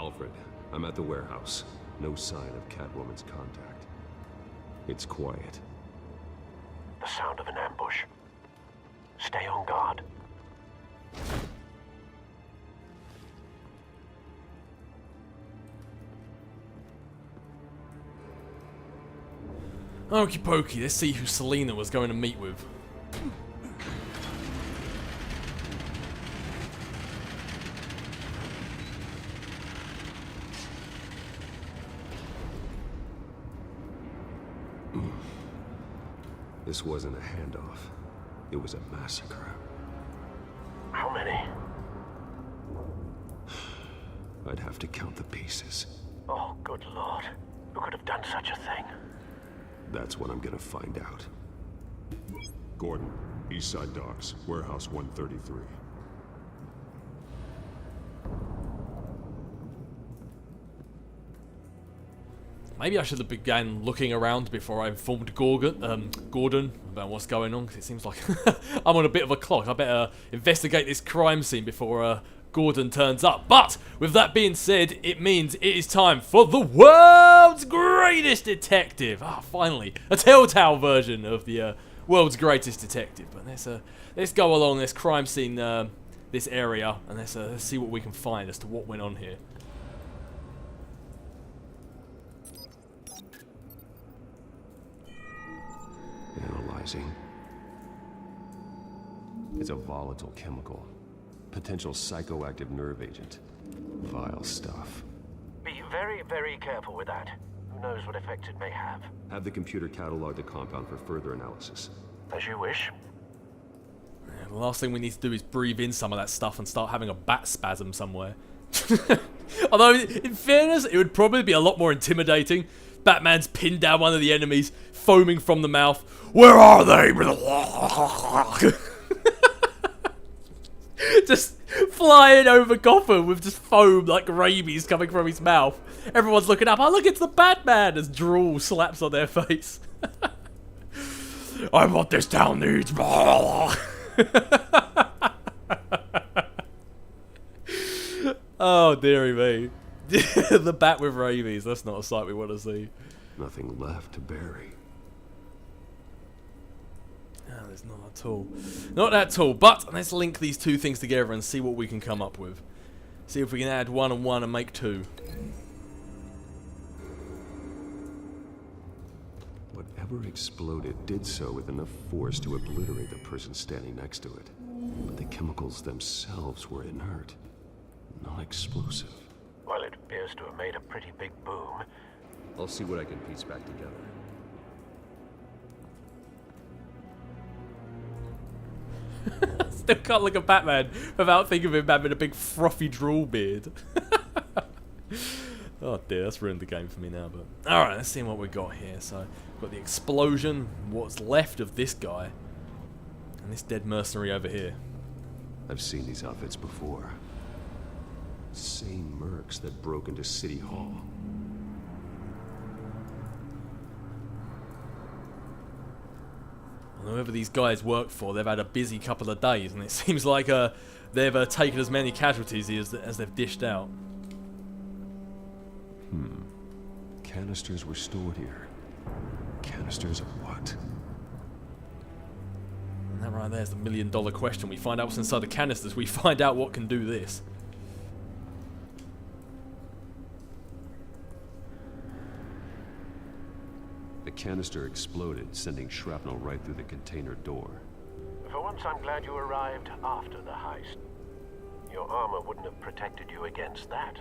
Alfred, I'm at the warehouse. No sign of Catwoman's contact. It's quiet. The sound of an ambush. Stay on guard. Okie pokey, let's see who Selena was going to meet with. This wasn't a handoff. It was a massacre. How many? I'd have to count the pieces. Oh, good lord. Who could have done such a thing? That's what I'm gonna find out. Gordon, Eastside Docks, Warehouse 133. Maybe I should have began looking around before I informed Gordon about what's going on, because it seems like I'm on a bit of a clock. I better investigate this crime scene before Gordon turns up. But with that being said, it means it is time for the world's greatest detective. Ah, finally, a Telltale version of the world's greatest detective. But let's go along this crime scene, this area, and let's see what we can find as to what went on here. Analyzing. It's a volatile chemical. Potential psychoactive nerve agent. Vile stuff. Be very, very careful with that. Who knows what effect it may have. Have the computer catalog the compound for further analysis. As you wish. Yeah, the last thing we need to do is breathe in some of that stuff and start having a bat spasm somewhere. Although, in fairness, it would probably be a lot more intimidating. Batman's pinned down one of the enemies, foaming from the mouth. Where are they? Just flying over Gotham with just foam like rabies coming from his mouth. Everyone's looking up. Oh, look, it's the Batman! As drool slaps on their face. I want this town needs. Oh, dearie me. The bat with rabies. That's not a sight we want to see. Nothing left to bury. No, there's not at all. Not at all. But let's link these two things together and see what we can come up with. See if we can add one and one and make two. Whatever exploded did so with enough force to obliterate the person standing next to it. But the chemicals themselves were inert, not explosive. Well, it appears to have made a pretty big boom. I'll see what I can piece back together. Still can't look at Batman without thinking of him having a big frothy drool beard. Oh dear, that's ruined the game for me now. But alright, let's see what we got here. So, we've got the explosion, what's left of this guy, and this dead mercenary over here. I've seen these outfits before. Same mercs that broke into City Hall. Whoever these guys work for, they've had a busy couple of days, and it seems like they've taken as many casualties as they've dished out. Canisters were stored here. Canisters of what? And that right there's the million-dollar question. We find out what's inside the canisters, we find out what can do this. The canister exploded, sending shrapnel right through the container door. For once, I'm glad you arrived after the heist. Your armor wouldn't have protected you against that.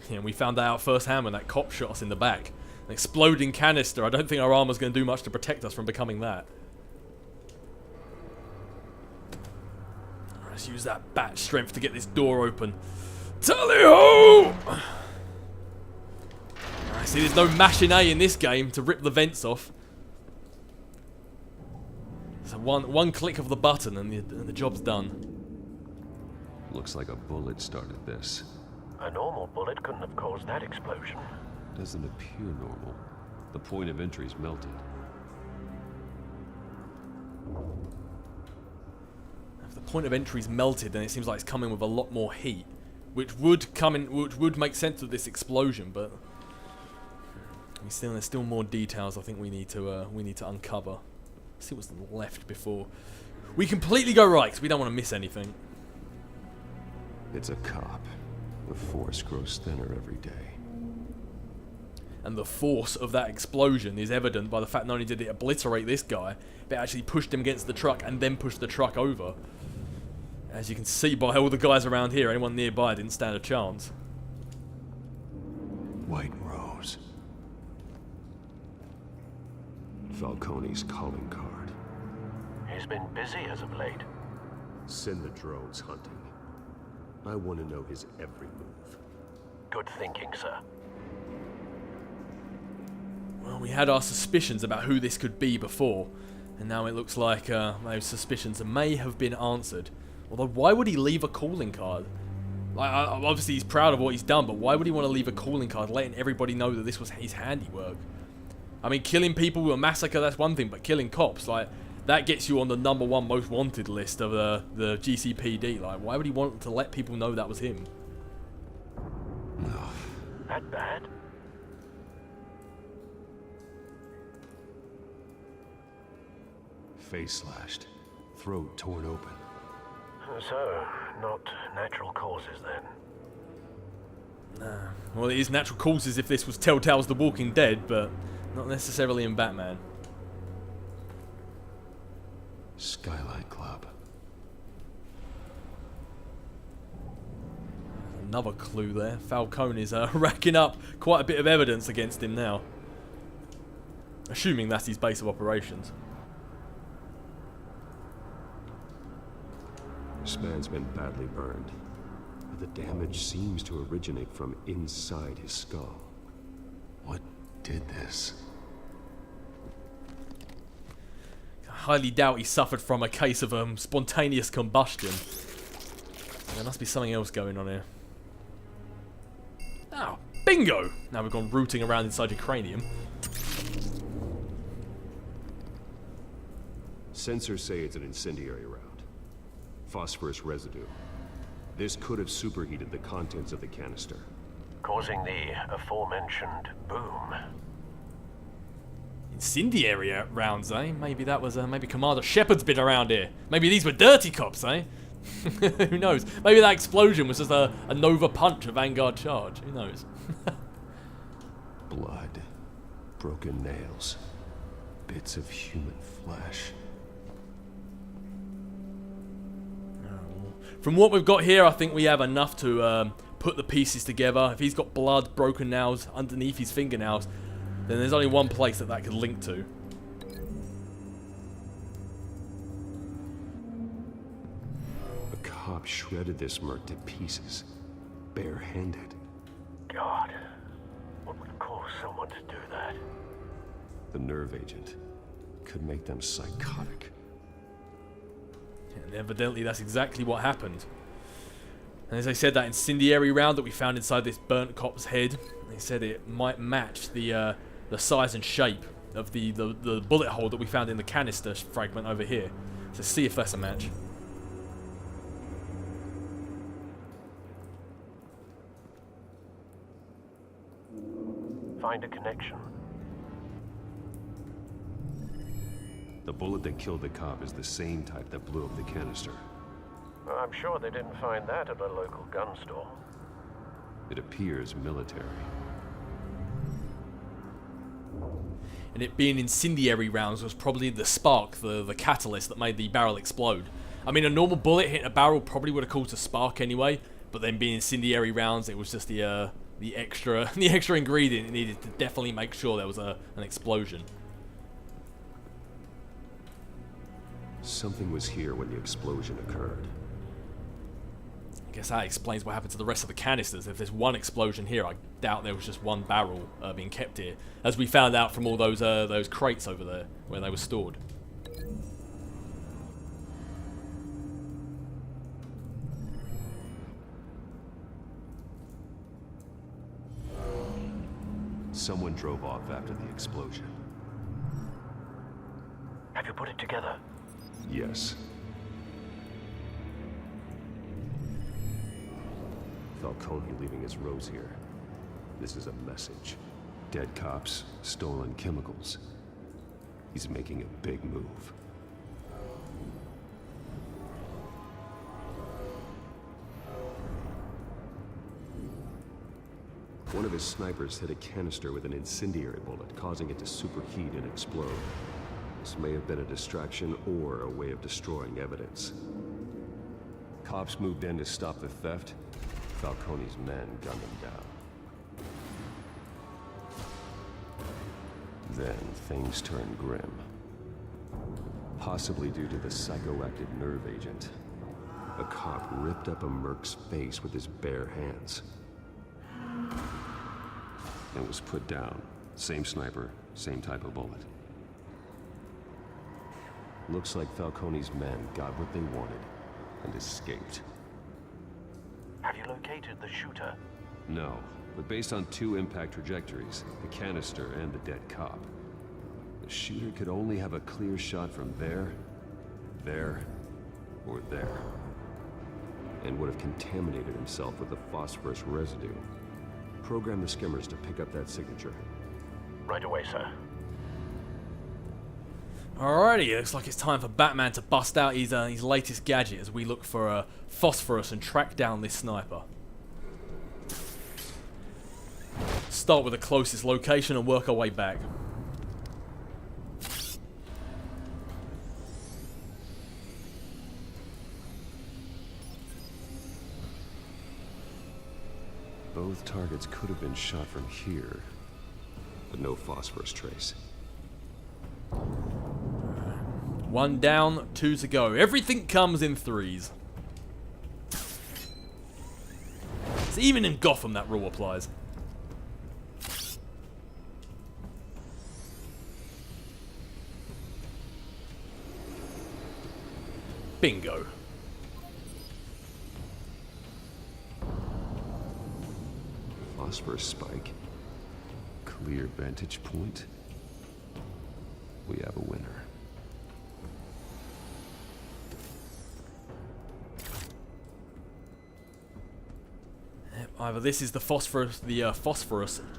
Yeah, and we found that out firsthand when that cop shot us in the back. An exploding canister. I don't think our armor's going to do much to protect us from becoming that. Alright, let's use that bat strength to get this door open. Tally-ho! I see there's no mashing A in this game to rip the vents off. So one click of the button and the job's done. Looks like a bullet started this. A normal bullet couldn't have caused that explosion. Doesn't appear normal. The point of entry's melted. If the point of entry's melted, then it seems like it's coming with a lot more heat. which would make sense of this explosion, but there's still more details I think we need to uncover. Let's see what's left before we completely go right, because we don't want to miss anything. It's a cop. The force grows thinner every day. And the force of that explosion is evident by the fact not only did it obliterate this guy, but it actually pushed him against the truck and then pushed the truck over. As you can see by all the guys around here, anyone nearby didn't stand a chance. White Rose. Falcone's calling card. He's been busy as of late. Send the drones hunting. I want to know his every move. Good thinking, sir. Well, we had our suspicions about who this could be before, and now it looks like those suspicions may have been answered. Although, why would he leave a calling card? Like, obviously he's proud of what he's done, but why would he want to leave a calling card letting everybody know that this was his handiwork? I mean, killing people with a massacre, that's one thing, but killing cops, like, that gets you on the #1 most wanted list of the GCPD. Like, why would he want to let people know that was him? That bad? Face slashed. Throat torn open. So, not natural causes then? Well, it is natural causes if this was Telltale's The Walking Dead, but not necessarily in Batman. Skylight Club. Another clue there. Falcone is racking up quite a bit of evidence against him now. Assuming that's his base of operations. This man's been badly burned, but the damage seems to originate from inside his skull. What did this? I highly doubt he suffered from a case of spontaneous combustion. There must be something else going on here. Oh, bingo! Now we've gone rooting around inside your cranium. Sensors say it's an incendiary round. Phosphorus residue. This could have superheated the contents of the canister, Causing the aforementioned boom. Incendiary rounds, eh? Maybe that was, maybe Commander Shepard's been around here. Maybe these were dirty cops, eh? Who knows? Maybe that explosion was just a Nova punch, a Vanguard charge. Who knows? Blood, broken nails, bits of human flesh. From what we've got here, I think we have enough to put the pieces together. If he's got blood, broken nails underneath his fingernails, then there's only one place that could link to. A cop shredded this merc to pieces, barehanded. God, what would cause someone to do that? The nerve agent could make them psychotic. And evidently that's exactly what happened. And as I said, that incendiary round that we found inside this burnt cop's head, they said it might match the size and shape of the bullet hole that we found in the canister fragment over here. So see if that's a match. Find a connection. The bullet that killed the cop is the same type that blew up the canister. I'm sure they didn't find that at a local gun store. It appears military. And it being incendiary rounds was probably the spark, the catalyst that made the barrel explode. I mean, a normal bullet hitting a barrel probably would have caused a spark anyway, but then being incendiary rounds, it was just the extra ingredient it needed to definitely make sure there was an explosion. Something was here when the explosion occurred. I guess that explains what happened to the rest of the canisters. If there's one explosion here, I doubt there was just one barrel being kept here, as we found out from all those crates over there where they were stored. Someone drove off after the explosion. Have you put it together? Yes. Falcone leaving his rose here. This is a message. Dead cops, stolen chemicals. He's making a big move. One of his snipers hit a canister with an incendiary bullet, causing it to superheat and explode. This may have been a distraction or a way of destroying evidence. Cops moved in to stop the theft. Falcone's men gunned them down. Then things turned grim. Possibly due to the psychoactive nerve agent. A cop ripped up a merc's face with his bare hands. And was put down. Same sniper, same type of bullet. Looks like Falcone's men got what they wanted and escaped. Have you located the shooter? No, but based on 2 impact trajectories, the canister and the dead cop, the shooter could only have a clear shot from there, or there, and would have contaminated himself with the phosphorus residue. Program the skimmers to pick up that signature. Right away, sir. Alrighty, looks like it's time for Batman to bust out his latest gadget as we look for phosphorus and track down this sniper. Start with the closest location and work our way back. Both targets could have been shot from here, but no phosphorus trace. 1 down, 2 to go. Everything comes in 3s. So even in Gotham, that rule applies. Bingo. Phosphorus spike. Clear vantage point. We have a winner. Either this is the phosphorus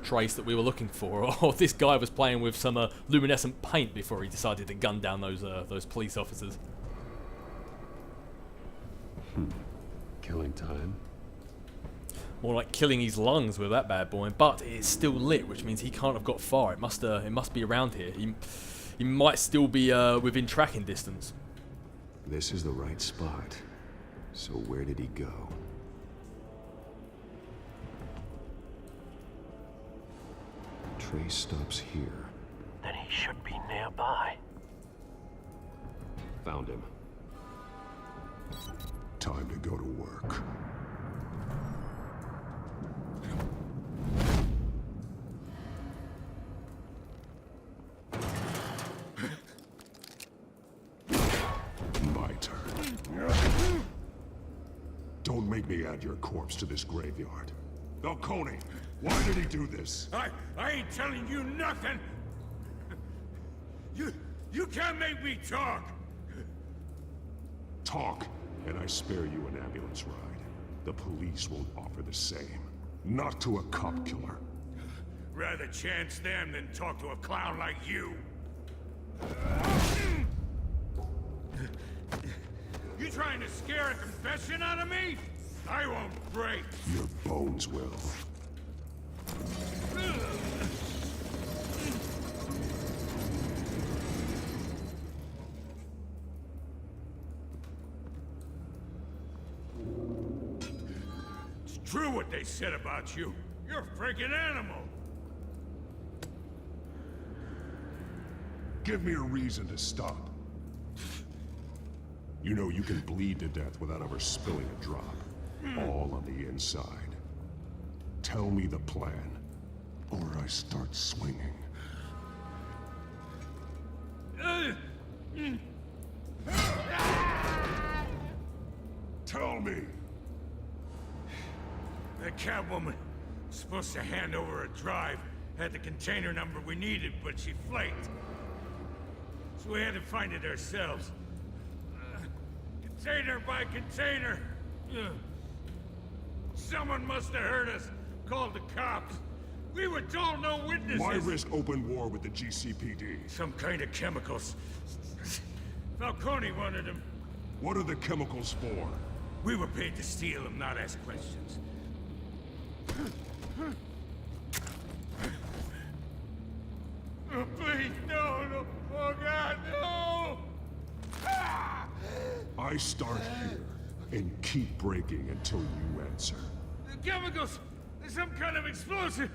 trace that we were looking for, or this guy was playing with some luminescent paint before he decided to gun down those police officers. Killing time. More like killing his lungs with that bad boy, but it's still lit, which means he can't have got far. It must be around here. He might still be within tracking distance. This is the right spot. So where did he go? Trace stops here. Then he should be nearby. Found him. Time to go to work. My turn. Don't make me add your corpse to this graveyard. Falcone, why did he do this? I ain't telling you nothing! You can't make me talk! Talk, and I spare you an ambulance ride. The police won't offer the same. Not to a cop killer. Rather chance them than talk to a clown like you. You trying to scare a confession out of me? I won't break. Your bones will. It's true what they said about you. You're a freaking animal. Give me a reason to stop. You know you can bleed to death without ever spilling a drop. All on the inside. Tell me the plan, or I start swinging. Tell me! The Catwoman was supposed to hand over a drive, had the container number we needed, but she flaked. So we had to find it ourselves. Container by container. Someone must have heard us. Called the cops. We were told no witnesses. Why risk open war with the GCPD? Some kind of chemicals. Falcone wanted them. What are the chemicals for? We were paid to steal them, not ask questions. Oh, please, no. Oh, God, no! Ah! I start here and keep breaking until you answer. The chemicals! There's some kind of explosive!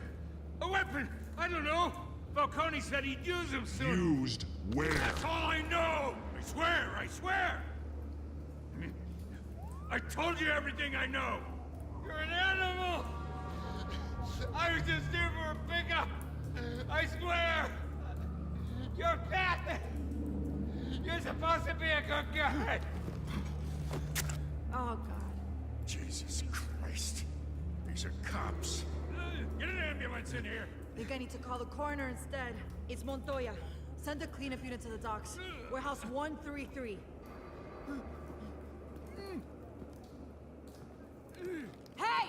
A weapon! I don't know! Falcone said he'd use them soon! Used where? That's all I know! I swear! I told you everything I know! You're an animal! I was just here for a pickup! I swear! You're Pat! You're supposed to be a good guy! Oh, God. Jesus Christ. These are cops. Get an ambulance in here! I think I need to call the coroner instead. It's Montoya. Send a cleanup unit to the docks. Warehouse 133. Hey!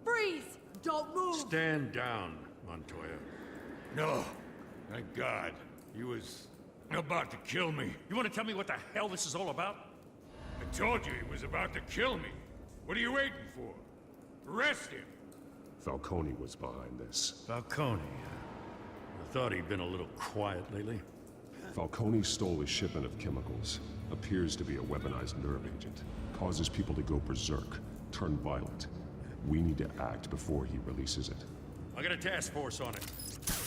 Freeze! Don't move! Stand down, Montoya. No. Thank God. He was about to kill me. You want to tell me what the hell this is all about? I told you he was about to kill me. What are you waiting for? Arrest him. Falcone was behind this. Falcone. I thought he'd been a little quiet lately. Falcone stole a shipment of chemicals. Appears to be a weaponized nerve agent. Causes people to go berserk, turn violent. We need to act before he releases it. I got a task force on it.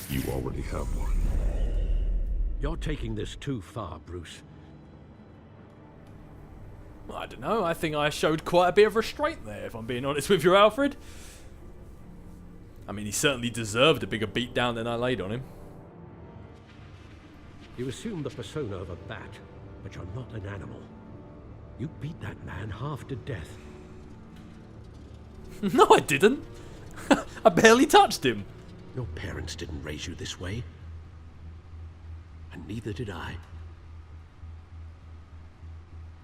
You already have one. You're taking this too far, Bruce. I don't know. I think I showed quite a bit of restraint there, if I'm being honest with you, Alfred. I mean, he certainly deserved a bigger beatdown than I laid on him. You assume the persona of a bat, but you're not an animal. You beat that man half to death. No, I didn't. I barely touched him. Your parents didn't raise you this way. And neither did I.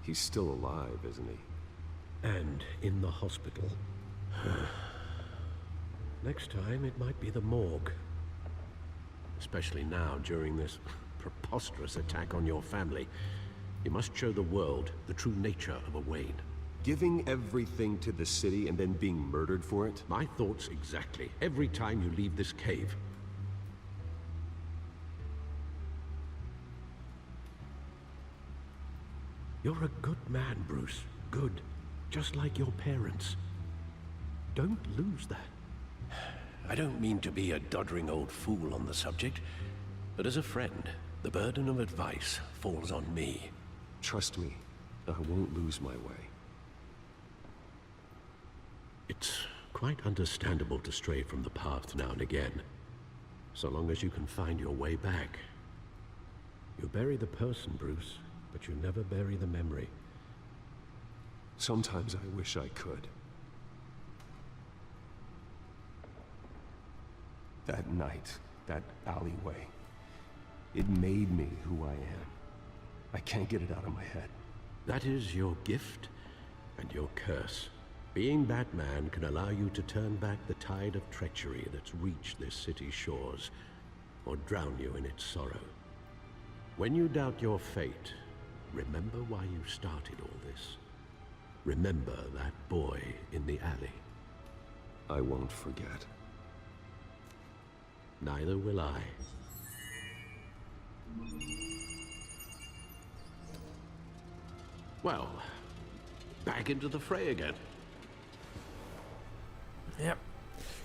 He's still alive, isn't he? And in the hospital. Next time, it might be the morgue. Especially now, during this preposterous attack on your family. You must show the world the true nature of a Wayne. Giving everything to the city and then being murdered for it? My thoughts exactly. Every time you leave this cave. You're a good man, Bruce. Good. Just like your parents. Don't lose that. I don't mean to be a doddering old fool on the subject, but as a friend, the burden of advice falls on me. Trust me, I won't lose my way. It's quite understandable to stray from the path now and again, so long as you can find your way back. You bury the person, Bruce, but you never bury the memory. Sometimes I wish I could. That night, that alleyway, it made me who I am. I can't get it out of my head. That is your gift and your curse. Being Batman can allow you to turn back the tide of treachery that's reached this city's shores, or drown you in its sorrow. When you doubt your fate, remember why you started all this. Remember that boy in the alley. I won't forget. Neither will I. Well, back into the fray again. Yep.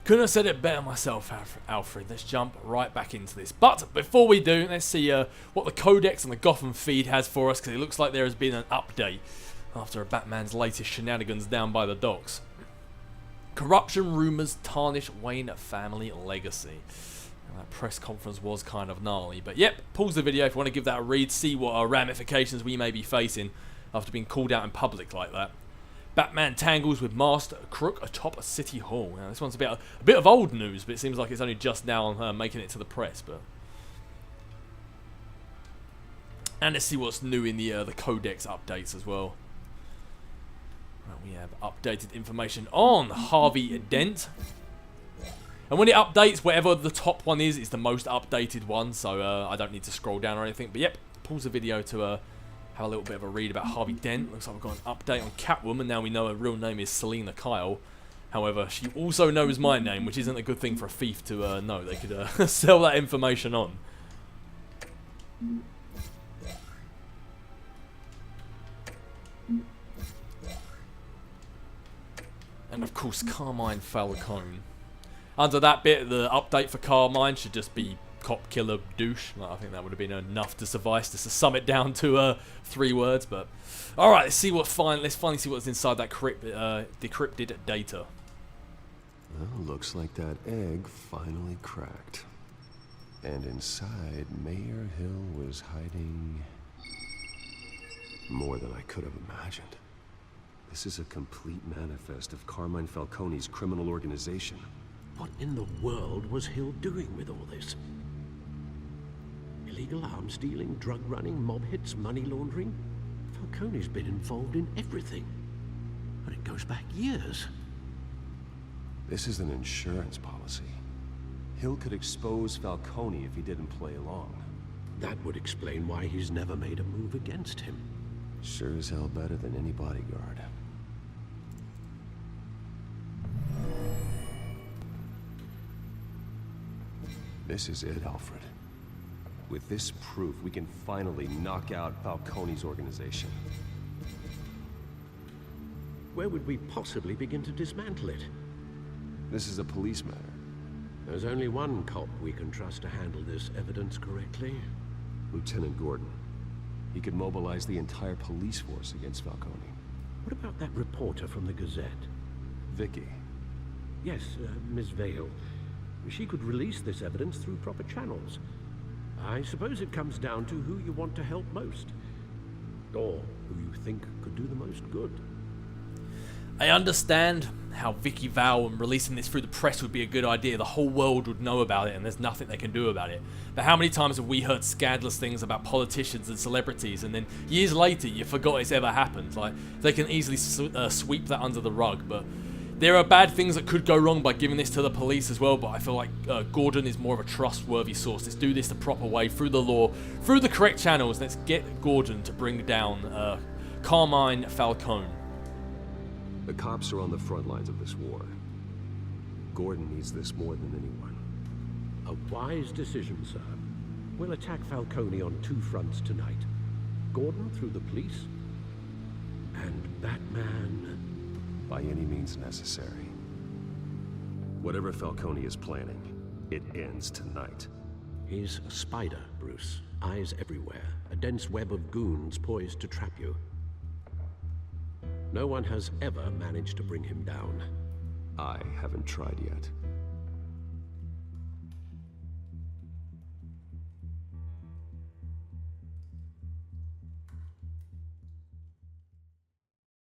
Couldn't have said it better myself, Alfred. Let's jump right back into this. But before we do, let's see what the Codex and the Gotham feed has for us, because it looks like there has been an update after Batman's latest shenanigans down by the docks. Corruption rumours tarnish Wayne family legacy. And that press conference was kind of gnarly. But yep, pause the video if you want to give that a read, see what ramifications we may be facing after being called out in public like that. Batman tangles with masked crook atop a city hall. Now, this one's a bit of old news, but it seems like it's only just now making it to the press. But and let's see what's new in the Codex updates as well. Well, we have updated information on Harvey Dent. And when it updates, whatever the top one is the most updated one. So I don't need to scroll down or anything. But yep, pause the video to have a little bit of a read about Harvey Dent. Looks like we've got an update on Catwoman. Now we know her real name is Selena Kyle. However, she also knows my name, which isn't a good thing for a thief to know. They could sell that information on. And of course, Carmine Falcone. Under that bit, the update for Carmine should just be cop killer douche. Like, I think that would have been enough to suffice just to sum it down to 3 words. But all right, let's see what let's finally see what's inside that decrypted data. Well, looks like that egg finally cracked. And inside, Mayor Hill was hiding more than I could have imagined. This is a complete manifest of Carmine Falcone's criminal organization. What in the world was Hill doing with all this? Illegal arms dealing, drug running, mob hits, money laundering? Falcone's been involved in everything. And it goes back years. This is an insurance policy. Hill could expose Falcone if he didn't play along. That would explain why he's never made a move against him. Sure as hell better than any bodyguard. This is it, Alfred. With this proof, we can finally knock out Falcone's organization. Where would we possibly begin to dismantle it? This is a police matter. There's only one cop we can trust to handle this evidence correctly. Lieutenant Gordon. He could mobilize the entire police force against Falcone. What about that reporter from the Gazette? Vicky. Yes, Miss Vale. She could release this evidence through proper channels. I suppose it comes down to who you want to help most. Or who you think could do the most good. I understand how Vicky Vale and releasing this through the press would be a good idea. The whole world would know about it and there's nothing they can do about it. But how many times have we heard scandalous things about politicians and celebrities and then years later you forgot it's ever happened? Like, they can easily sweep that under the rug, but there are bad things that could go wrong by giving this to the police as well, but I feel like Gordon is more of a trustworthy source. Let's do this the proper way, through the law, through the correct channels. Let's get Gordon to bring down Carmine Falcone. The cops are on the front lines of this war. Gordon needs this more than anyone. A wise decision, sir. We'll attack Falcone on 2 fronts tonight. Gordon through the police, and Batman... by any means necessary. Whatever Falcone is planning, it ends tonight. He's a spider, Bruce. Eyes everywhere. A dense web of goons poised to trap you. No one has ever managed to bring him down. I haven't tried yet.